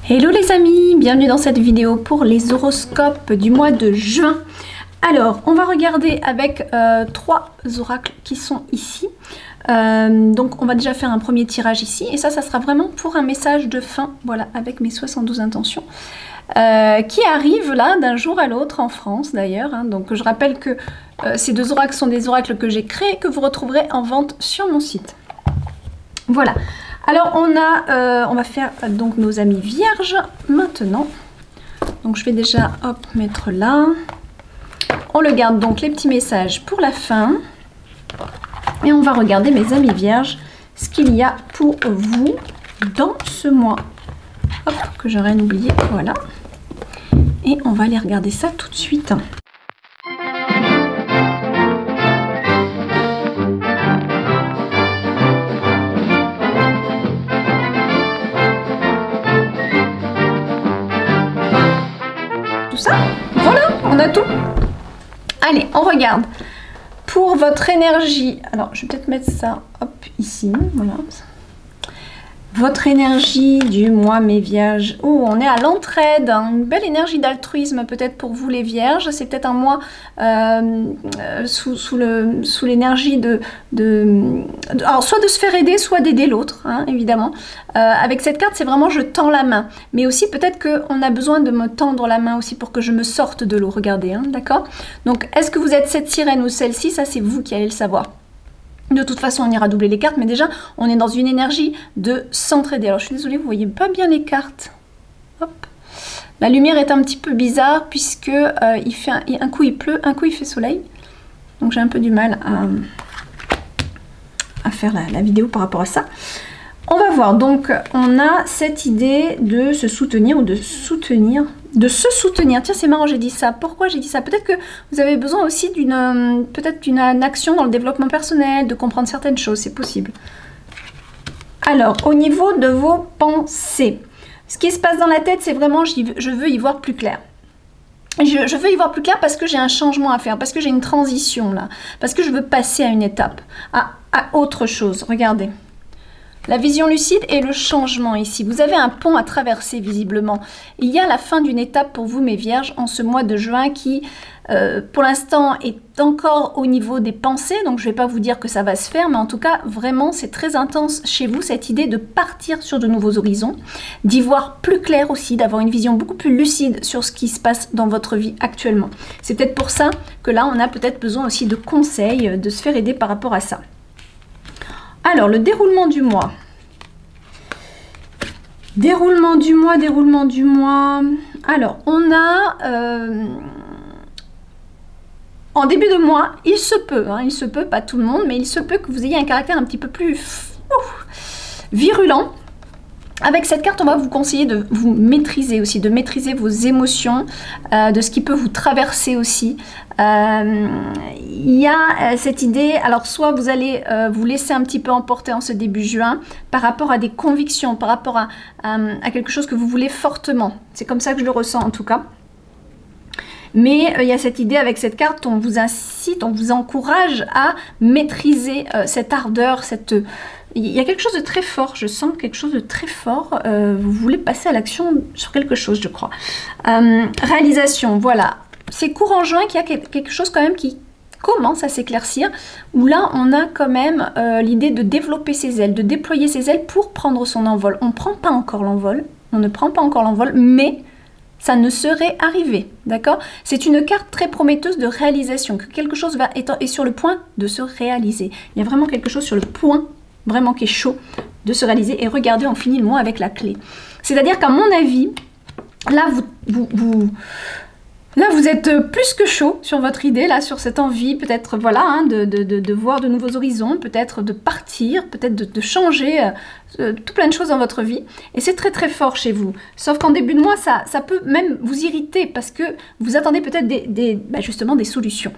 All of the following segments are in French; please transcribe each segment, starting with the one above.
Hello les amis, bienvenue dans cette vidéo pour les horoscopes du mois de juin. Alors, on va regarder avec trois oracles qui sont ici. Donc, on va déjà faire un premier tirage ici. Et ça sera vraiment pour un message de fin, voilà, avec mes 72 intentions. Qui arrive là d'un jour à l'autre en France d'ailleurs. Hein. Donc, je rappelle que ces deux oracles sont des oracles que j'ai créés, que vous retrouverez en vente sur mon site. Voilà. Alors, on va faire donc nos amis vierges maintenant. Donc, je vais déjà, hop, mettre là. On le garde donc les petits messages pour la fin. Et on va regarder mes amis vierges, ce qu'il y a pour vous dans ce mois. Hop, que j'aurais oublié, voilà. Et on va aller regarder ça tout de suite. Voilà, on a tout. Allez, on regarde. Pour votre énergie, alors je vais peut-être mettre ça, hop, ici, voilà. Votre énergie du mois, mes vierges. Oh, on est à l'entraide, hein. Une belle énergie d'altruisme peut-être pour vous les vierges. C'est peut-être un mois sous l'énergie alors soit de se faire aider, soit d'aider l'autre, hein, évidemment. Avec cette carte, c'est vraiment je tends la main. Mais aussi peut-être qu'on a besoin de me tendre la main aussi pour que je me sorte de l'eau. Regardez, hein, d'accord? Donc, est-ce que vous êtes cette sirène ou celle-ci? Ça, c'est vous qui allez le savoir. De toute façon, on ira doubler les cartes, mais déjà, on est dans une énergie de s'entraider. Alors, je suis désolée, vous voyez pas bien les cartes. Hop. La lumière est un petit peu bizarre, puisque un coup il pleut, un coup il fait soleil. Donc, j'ai un peu du mal à faire la vidéo par rapport à ça. On va voir. Donc, on a cette idée de se soutenir ou de se soutenir. Tiens, c'est marrant, j'ai dit ça. Pourquoi j'ai dit ça? Peut-être que vous avez besoin aussi d'une action dans le développement personnel, de comprendre certaines choses, c'est possible. Alors, au niveau de vos pensées, ce qui se passe dans la tête, c'est vraiment, je veux y voir plus clair. Je veux y voir plus clair parce que j'ai un changement à faire, parce que j'ai une transition là, parce que je veux passer à une étape, à autre chose. Regardez. La vision lucide et le changement ici. Vous avez un pont à traverser visiblement. Il y a la fin d'une étape pour vous, mes vierges, en ce mois de juin qui, pour l'instant, est encore au niveau des pensées. Donc, je ne vais pas vous dire que ça va se faire, mais en tout cas, vraiment, c'est très intense chez vous, cette idée de partir sur de nouveaux horizons, d'y voir plus clair aussi, d'avoir une vision beaucoup plus lucide sur ce qui se passe dans votre vie actuellement. C'est peut-être pour ça que là, on a peut-être besoin aussi de conseils, de se faire aider par rapport à ça. Alors, le déroulement du mois. Déroulement du mois. Alors, on a... en début de mois, il se peut, pas tout le monde, mais il se peut que vous ayez un caractère un petit peu plus virulent. Avec cette carte, on va vous conseiller de vous maîtriser aussi, de maîtriser vos émotions, de ce qui peut vous traverser aussi. Il y a cette idée, alors soit vous allez vous laisser un petit peu emporter en ce début juin par rapport à des convictions, par rapport à quelque chose que vous voulez fortement. C'est comme ça que je le ressens en tout cas. Mais il y a cette idée avec cette carte, on vous incite, on vous encourage à maîtriser cette ardeur, il y a quelque chose de très fort, je sens quelque chose de très fort. Vous voulez passer à l'action sur quelque chose, je crois. Réalisation, voilà. C'est courant juin qu'il y a quelque chose quand même qui commence à s'éclaircir, où là, on a quand même l'idée de développer ses ailes, de déployer ses ailes pour prendre son envol. On ne prend pas encore l'envol, mais ça ne serait arrivé, d'accord? C'est une carte très prometteuse de réalisation, que quelque chose est sur le point de se réaliser. Il y a vraiment quelque chose sur le point vraiment qui est chaud de se réaliser. Et regardez, on finit le mois avec la clé. C'est-à-dire qu'à mon avis, là, vous êtes plus que chaud sur votre idée, là, sur cette envie, peut-être, voilà, hein, de voir de nouveaux horizons, peut-être de partir, peut-être de changer tout plein de choses dans votre vie. Et c'est très, très fort chez vous. Sauf qu'en début de mois, ça peut même vous irriter parce que vous attendez peut-être justement des solutions.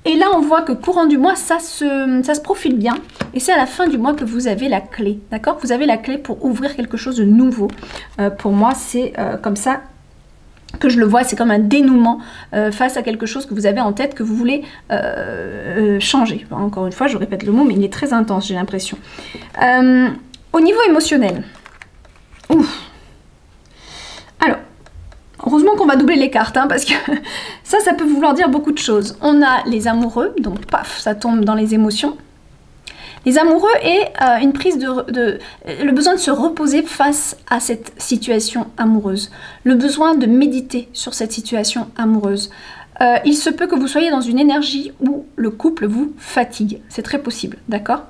Et là, on voit que courant du mois, ça se profile bien. Et c'est à la fin du mois que vous avez la clé. D'accord? Vous avez la clé pour ouvrir quelque chose de nouveau. Pour moi, c'est comme ça que je le vois. C'est comme un dénouement face à quelque chose que vous avez en tête, que vous voulez changer. Encore une fois, je répète le mot, mais il est très intense, j'ai l'impression. Au niveau émotionnel. Ouf. heureusement qu'on va doubler les cartes, hein, parce que ça peut vouloir dire beaucoup de choses. On a les amoureux, donc paf, ça tombe dans les émotions. Les amoureux et une prise le besoin de se reposer face à cette situation amoureuse. Le besoin de méditer sur cette situation amoureuse. Il se peut que vous soyez dans une énergie où le couple vous fatigue. C'est très possible, d'accord?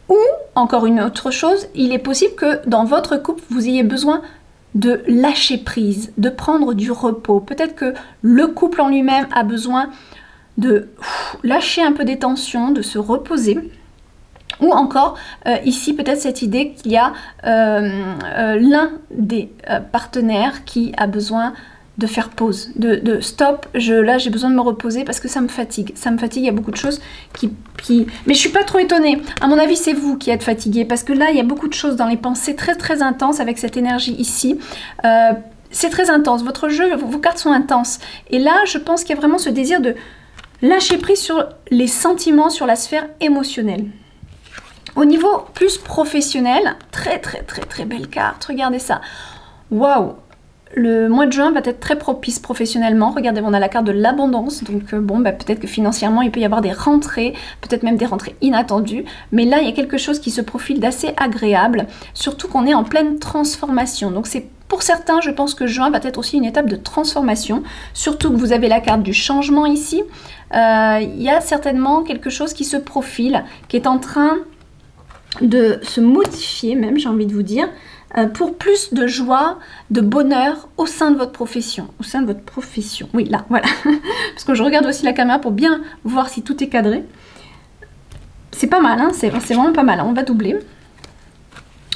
Ou, encore une autre chose, il est possible que dans votre couple, vous ayez besoin de lâcher prise, de prendre du repos. Peut-être que le couple en lui-même a besoin de lâcher un peu des tensions, de se reposer. Ou encore, ici, peut-être cette idée qu'il y a l'un des partenaires qui a besoin de faire pause, de stop, là j'ai besoin de me reposer parce que ça me fatigue. Ça me fatigue, il y a beaucoup de choses qui... Mais je suis pas trop étonnée. À mon avis, c'est vous qui êtes fatigué parce que là, il y a beaucoup de choses dans les pensées très très intenses avec cette énergie ici. C'est très intense. Votre jeu, vos cartes sont intenses. Et là, je pense qu'il y a vraiment ce désir de lâcher prise sur les sentiments, sur la sphère émotionnelle. Au niveau plus professionnel, très très très très belle carte, regardez ça. Waouh! Le mois de juin va être très propice professionnellement. Regardez, on a la carte de l'abondance. Donc bon, peut-être que financièrement, il peut y avoir des rentrées, peut-être même des rentrées inattendues. Mais là, il y a quelque chose qui se profile d'assez agréable, surtout qu'on est en pleine transformation. Donc c'est pour certains, je pense que juin va être aussi une étape de transformation. Surtout que vous avez la carte du changement ici. Il y a certainement quelque chose qui se profile, qui est en train de se modifier même, j'ai envie de vous dire, pour plus de joie, de bonheur au sein de votre profession. Au sein de votre profession. Oui, là, voilà. Parce que je regarde aussi la caméra pour bien voir si tout est cadré. C'est pas mal, hein, c'est vraiment pas mal. On va doubler.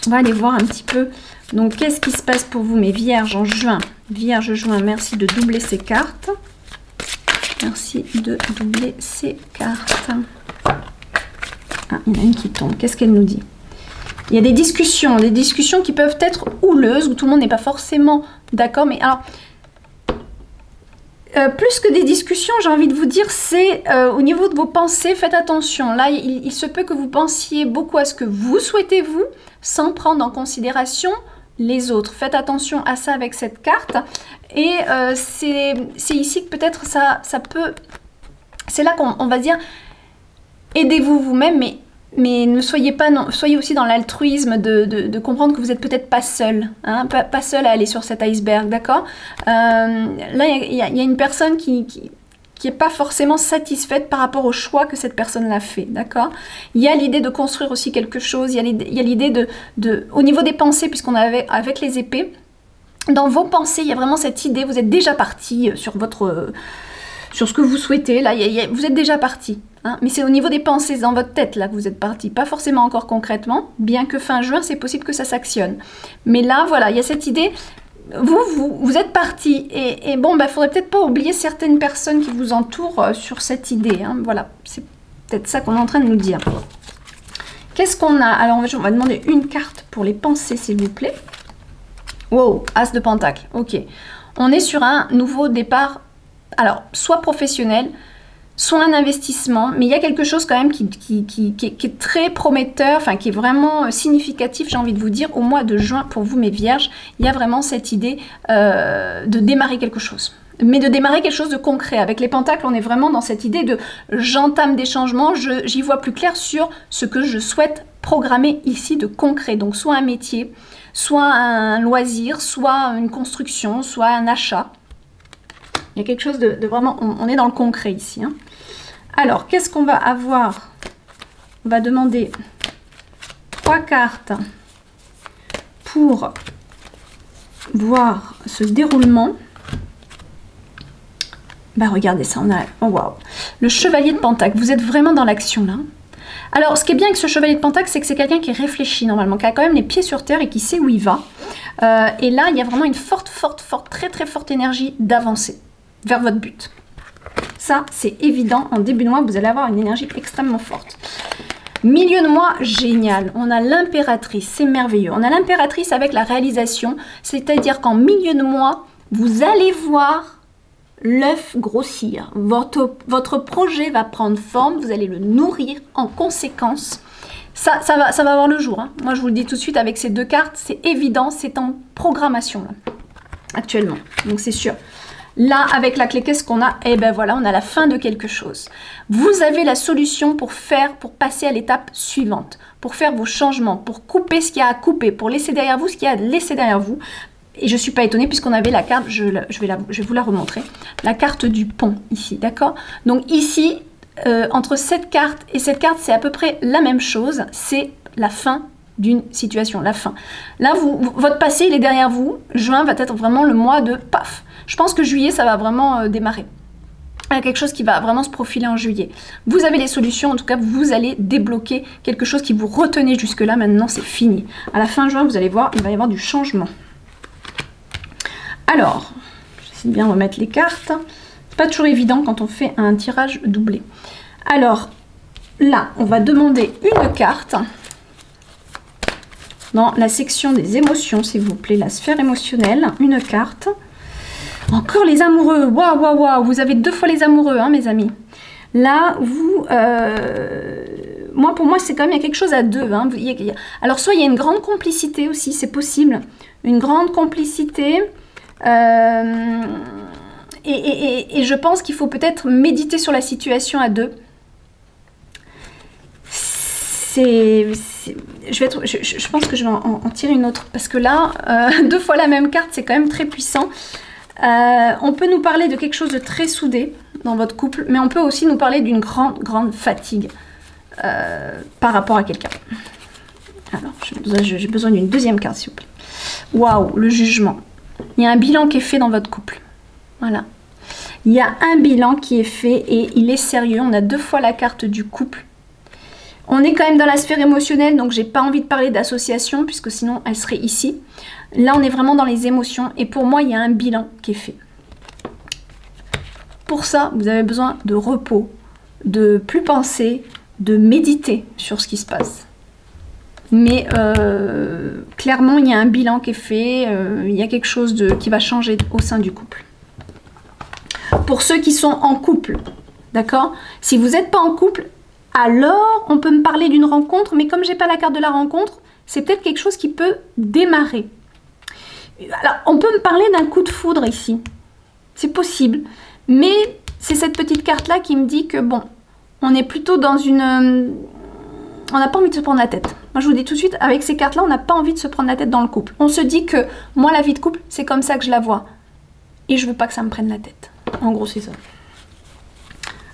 On va aller voir un petit peu. Donc, qu'est-ce qui se passe pour vous, mes vierges, en juin? Vierge juin, merci de doubler ces cartes. Merci de doubler ces cartes. Ah, il y en a une qui tombe. Qu'est-ce qu'elle nous dit? Il y a des discussions qui peuvent être houleuses, où tout le monde n'est pas forcément d'accord. Mais alors, plus que des discussions, j'ai envie de vous dire, c'est au niveau de vos pensées, faites attention. Là, il se peut que vous pensiez beaucoup à ce que vous souhaitez, vous, sans prendre en considération les autres. Faites attention à ça avec cette carte. Et c'est ici que peut-être ça peut... C'est là qu'on va dire... Aidez-vous vous-même, mais ne soyez pas, non, soyez aussi dans l'altruisme de comprendre que vous n'êtes peut-être pas seul, hein, pas seul à aller sur cet iceberg, d'accord? Là, il y a une personne qui n'est pas forcément satisfaite par rapport au choix que cette personne l'a fait, d'accord? Il y a l'idée de construire aussi quelque chose, il y a l'idée au niveau des pensées, puisqu'on avait avec les épées, dans vos pensées, il y a vraiment cette idée, vous êtes déjà parti sur ce que vous souhaitez, là, vous êtes déjà parti. Hein, mais c'est au niveau des pensées dans votre tête là que vous êtes parti, pas forcément encore concrètement, bien que fin juin, c'est possible que ça s'actionne. Mais là, voilà, il y a cette idée, vous êtes parti, et bon, faudrait peut-être pas oublier certaines personnes qui vous entourent sur cette idée. Hein, voilà, c'est peut-être ça qu'on est en train de nous dire. Qu'est-ce qu'on a? Alors, on va demander une carte pour les pensées, s'il vous plaît. Wow, As de Pentacle, ok. On est sur un nouveau départ, alors, soit professionnel, soit un investissement, mais il y a quelque chose quand même qui est très prometteur, enfin qui est vraiment significatif, j'ai envie de vous dire, au mois de juin, pour vous mes vierges, il y a vraiment cette idée de démarrer quelque chose. Mais de démarrer quelque chose de concret. Avec les pentacles, on est vraiment dans cette idée de j'entame des changements, j'y vois plus clair sur ce que je souhaite programmer ici de concret. Donc soit un métier, soit un loisir, soit une construction, soit un achat. Il y a quelque chose de vraiment... On est dans le concret ici. Hein. Alors, qu'est-ce qu'on va avoir? On va demander 3 cartes pour voir ce déroulement. Regardez ça, on a... Oh, waouh! Le chevalier de Pentacle. Vous êtes vraiment dans l'action, là. Alors, ce qui est bien avec ce chevalier de Pentacle, c'est que c'est quelqu'un qui réfléchit, normalement, qui a quand même les pieds sur terre et qui sait où il va. Et là, il y a vraiment une forte, très, très forte énergie d'avancer vers votre but. Ça, c'est évident. En début de mois, vous allez avoir une énergie extrêmement forte. Milieu de mois, génial. On a l'impératrice, c'est merveilleux. On a l'impératrice avec la réalisation, c'est-à-dire qu'en milieu de mois, vous allez voir l'œuf grossir. Votre projet va prendre forme, vous allez le nourrir en conséquence. Ça va voir le jour. Hein. Moi, je vous le dis tout de suite avec ces 2 cartes, c'est évident, c'est en programmation. Là. actuellement. Donc c'est sûr. Là, avec la clé, qu'est-ce qu'on a? Eh ben voilà, on a la fin de quelque chose. Vous avez la solution pour passer à l'étape suivante, pour faire vos changements, pour couper ce qu'il y a à couper, pour laisser derrière vous ce qu'il y a à laisser derrière vous. Et je ne suis pas étonnée puisqu'on avait la carte, je vais vous la remontrer, la carte du pont ici, d'accord? Donc ici, entre cette carte et cette carte, c'est à peu près la même chose, c'est la fin d'une situation, la fin. Là, votre passé, il est derrière vous. Juin va être vraiment le mois de paf. Je pense que juillet, ça va vraiment démarrer. Il y a quelque chose qui va vraiment se profiler en juillet. Vous avez les solutions, en tout cas, vous allez débloquer quelque chose qui vous retenait jusque-là. Maintenant, c'est fini. À la fin juin, vous allez voir, il va y avoir du changement. Alors, j'essaie de bien remettre les cartes. C'est pas toujours évident quand on fait un tirage doublé. Alors, là, on va demander une carte. Dans la section des émotions, s'il vous plaît, la sphère émotionnelle, une carte. Encore les amoureux, waouh, waouh, waouh, vous avez 2 fois les amoureux, hein, mes amis. Là, pour moi, c'est quand même, il y a quelque chose à 2. Hein. Alors, soit il y a une grande complicité aussi, c'est possible. Une grande complicité. Et je pense qu'il faut peut-être méditer sur la situation à 2. Je pense que je vais en tirer une autre parce que là, 2 fois la même carte, c'est quand même très puissant. On peut nous parler de quelque chose de très soudé dans votre couple, mais on peut aussi nous parler d'une grande fatigue par rapport à quelqu'un. Alors, j'ai besoin d'une deuxième carte, s'il vous plaît. Waouh, le jugement. Il y a un bilan qui est fait dans votre couple. Voilà. Il y a un bilan qui est fait et il est sérieux. On a 2 fois la carte du couple. On est quand même dans la sphère émotionnelle, donc j'ai pas envie de parler d'association, puisque sinon elle serait ici. Là, on est vraiment dans les émotions, et pour moi, il y a un bilan qui est fait. Pour ça, vous avez besoin de repos, de plus penser, de méditer sur ce qui se passe. Mais clairement, il y a un bilan qui est fait, il y a quelque chose qui va changer au sein du couple. Pour ceux qui sont en couple, d'accord? Si vous n'êtes pas en couple, alors on peut me parler d'une rencontre, mais comme j'ai pas la carte de la rencontre, c'est peut-être quelque chose qui peut démarrer. Alors, on peut me parler d'un coup de foudre ici. C'est possible. Mais c'est cette petite carte-là qui me dit que, bon, on est plutôt dans une... On n'a pas envie de se prendre la tête. Moi, je vous dis tout de suite, avec ces cartes-là, on n'a pas envie de se prendre la tête dans le couple. On se dit que, moi, la vie de couple, c'est comme ça que je la vois. Et je veux pas que ça me prenne la tête. En gros, c'est ça.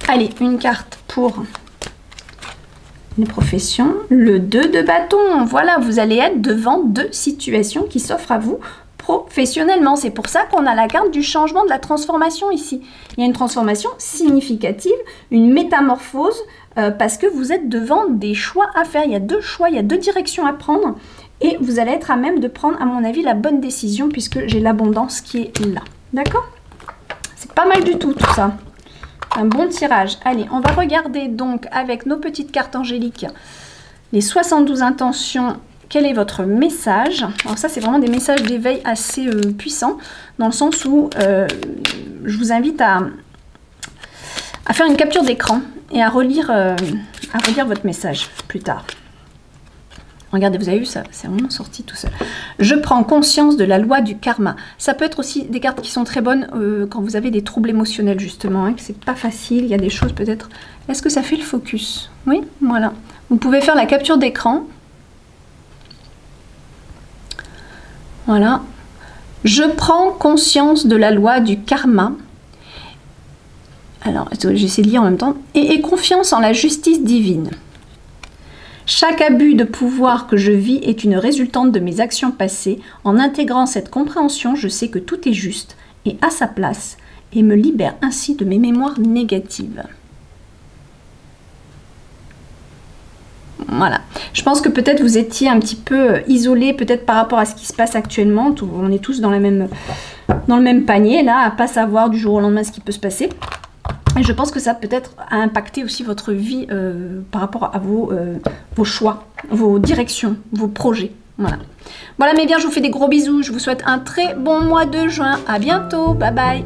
Allez, une carte pour... les professions, le 2 de bâton. Voilà, vous allez être devant 2 situations qui s'offrent à vous professionnellement. C'est pour ça qu'on a la carte du changement, de la transformation ici. Il y a une transformation significative, une métamorphose, parce que vous êtes devant des choix à faire. Il y a 2 choix, il y a 2 directions à prendre. Et vous allez être à même de prendre, à mon avis, la bonne décision, puisque j'ai l'abondance qui est là. D'accord? C'est pas mal du tout, tout ça. Un bon tirage. Allez, on va regarder donc avec nos petites cartes angéliques les 72 intentions. Quel est votre message? Alors ça, c'est vraiment des messages d'éveil assez puissants, dans le sens où je vous invite à faire une capture d'écran et à relire votre message plus tard. Regardez, vous avez vu ça, c'est vraiment sorti tout seul. Je prends conscience de la loi du karma. Ça peut être aussi des cartes qui sont très bonnes quand vous avez des troubles émotionnels, justement, hein, que c'est pas facile, il y a des choses peut-être... Est-ce que ça fait le focus? Oui, voilà. Vous pouvez faire la capture d'écran. Voilà. Je prends conscience de la loi du karma. Alors, j'essaie de lire en même temps. Et confiance en la justice divine. Chaque abus de pouvoir que je vis est une résultante de mes actions passées. En intégrant cette compréhension, je sais que tout est juste et à sa place et me libère ainsi de mes mémoires négatives. Voilà. Je pense que peut-être vous étiez un petit peu isolé, peut-être par rapport à ce qui se passe actuellement. On est tous dans le même panier, là, à pas savoir du jour au lendemain ce qui peut se passer. Et je pense que ça peut-être a impacté aussi votre vie par rapport à vos choix, vos directions, vos projets. Voilà. Voilà mes biens, je vous fais des gros bisous. Je vous souhaite un très bon mois de juin. À bientôt. Bye bye.